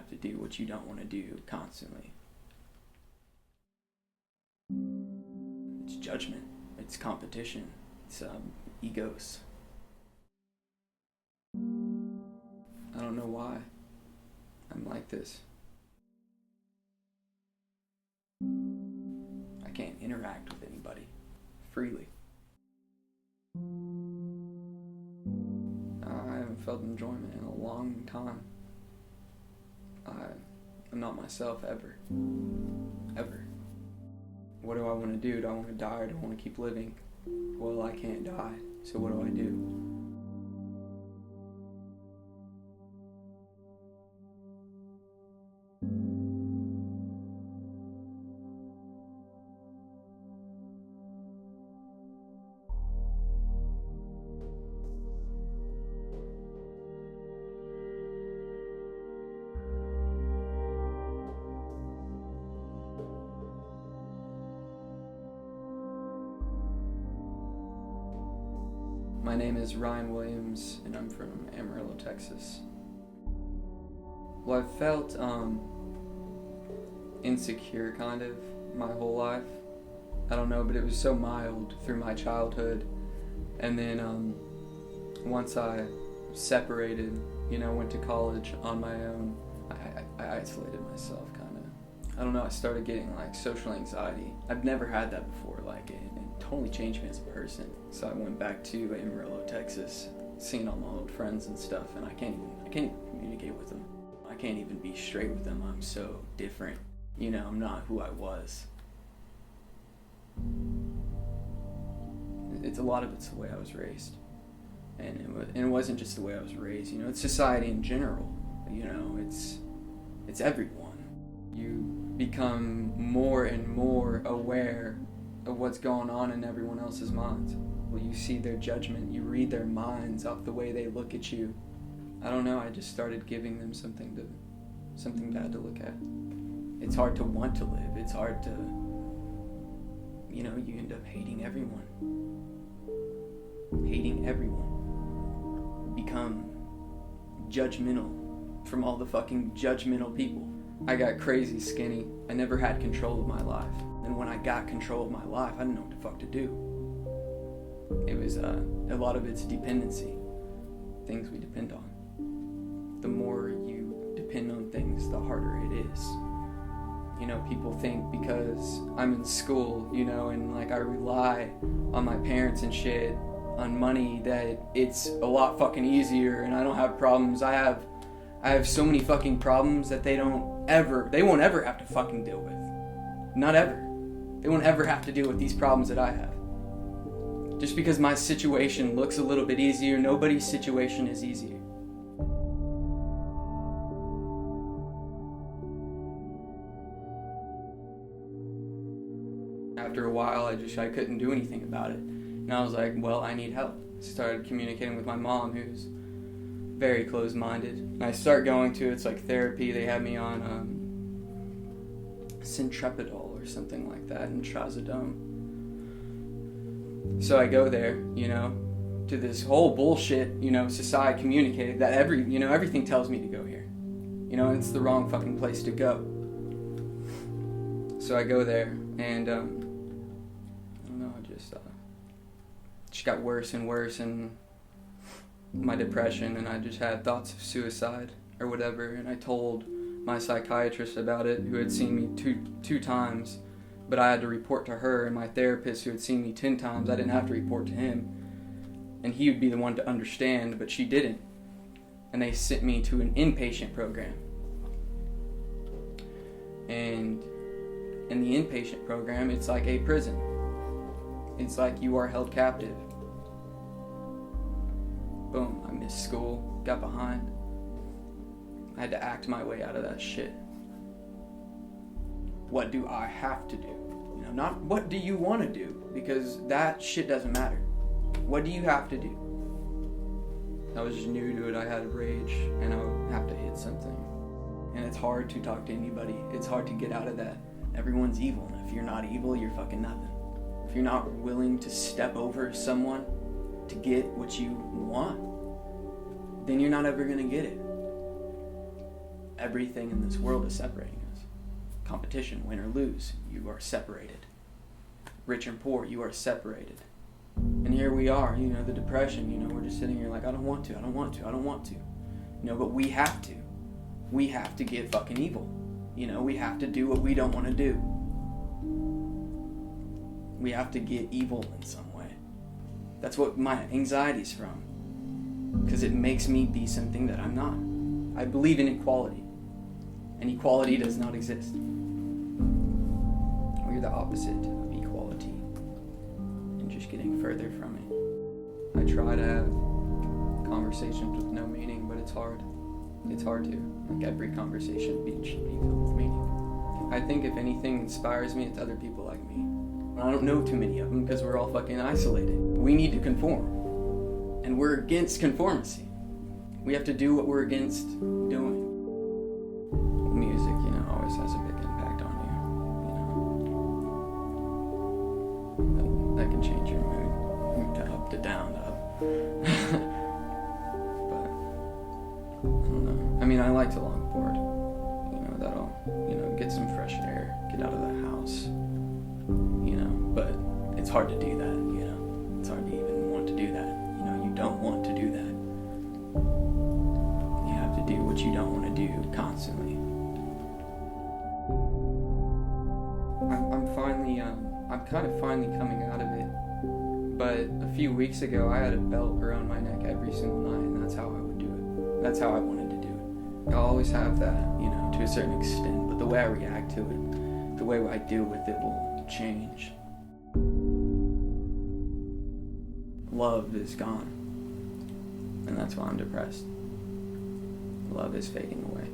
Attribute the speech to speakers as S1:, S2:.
S1: have to do what you don't want to do constantly. It's judgment. It's competition. It's egos. I don't know why I'm like this. I can't interact with anybody freely. I haven't felt enjoyment in a long time. I'm not myself ever. Ever. What do I want to do? Do I want to die or do I want to keep living? Well, I can't die, so what do I do? My name is Ryan Williams, and I'm from Amarillo, Texas. Well, I've felt insecure kind of my whole life. I don't know, but it was so mild through my childhood. And then once I separated, went to college on my own, I isolated myself kind of. I don't know, I started getting like social anxiety. I've never had that before, like it totally changed me as a person. So I went back to Amarillo, Texas, seeing all my old friends and stuff, and I can't even communicate with them. I can't even be straight with them. I'm so different. I'm not who I was. It's a lot of it's the way I was raised. And it wasn't just the way I was raised, it's society in general. It's everyone. You become more and more aware of what's going on in everyone else's minds. Well, you see their judgment, you read their minds off the way they look at you. I don't know, I just started giving them something bad to look at. It's hard to want to live. It's hard to, you end up hating everyone. Hating everyone. Become judgmental from all the fucking judgmental people. I got crazy skinny. I never had control of my life. And when I got control of my life, I didn't know what the fuck to do. It was a lot of it's dependency. Things we depend on. The more you depend on things, the harder it is. People think because I'm in school, and like I rely on my parents and shit, on money, that it's a lot fucking easier and I don't have problems. I have so many fucking problems that they won't ever have to fucking deal with. Not ever. They won't ever have to deal with these problems that I have. Just because my situation looks a little bit easier, nobody's situation is easier. After a while, I couldn't do anything about it. And I was like, well, I need help. I started communicating with my mom, who's very closed-minded. And I start going to, it's like therapy. They had me on Centrepidol or something like that, and trazodone. So I go there, to this whole bullshit, society communicated that everything tells me to go here. It's the wrong fucking place to go. So I go there, and I don't know, it just got worse and worse, and my depression, and I just had thoughts of suicide or whatever, and I told my psychiatrist about it, who had seen me two times, but I had to report to her, and my therapist, who had seen me 10 times, I didn't have to report to him, and he would be the one to understand, but she didn't, and they sent me to an inpatient program. And in the inpatient program, it's like a prison. It's like you are held captive. Boom, I missed school, got behind. I had to act my way out of that shit. What do I have to do? Not what do you want to do, because that shit doesn't matter. What do you have to do? I was just new to it. I had rage, and I would have to hit something. And it's hard to talk to anybody. It's hard to get out of that. Everyone's evil, and if you're not evil, you're fucking nothing. If you're not willing to step over someone to get what you want, then you're not ever gonna get it. Everything in this world is separating us. Competition, win or lose, you are separated. Rich and poor, you are separated. And here we are, the depression, we're just sitting here like, I don't want to. But we have to. We have to get fucking evil. We have to do what we don't want to do. We have to get evil in some way. That's what my anxiety's from. Because it makes me be something that I'm not. I believe in equality. And equality does not exist. We're the opposite of equality. And just getting further from it. I try to have conversations with no meaning, but it's hard. It's hard to. Like every conversation should be filled with meaning. I think if anything inspires me, it's other people like me. I don't know too many of them because we're all fucking isolated. We need to conform. And we're against conformity. We have to do what we're against doing. Music, always has a big impact on you. That can change your mood. To up to down to up. But, I don't know. I like to longboard. That'll, get some fresh air, get out of the house. But it's hard to do that, It's hard to even want to do that. You don't want to do that. You have to do what you don't want to do constantly. I'm kind of finally coming out of it. But a few weeks ago, I had a belt around my neck every single night, and that's how I would do it. That's how I wanted to do it. I'll always have that, to a certain extent, but the way I react to it, the way I deal with it will change. Love is gone, and that's why I'm depressed. Love is fading away.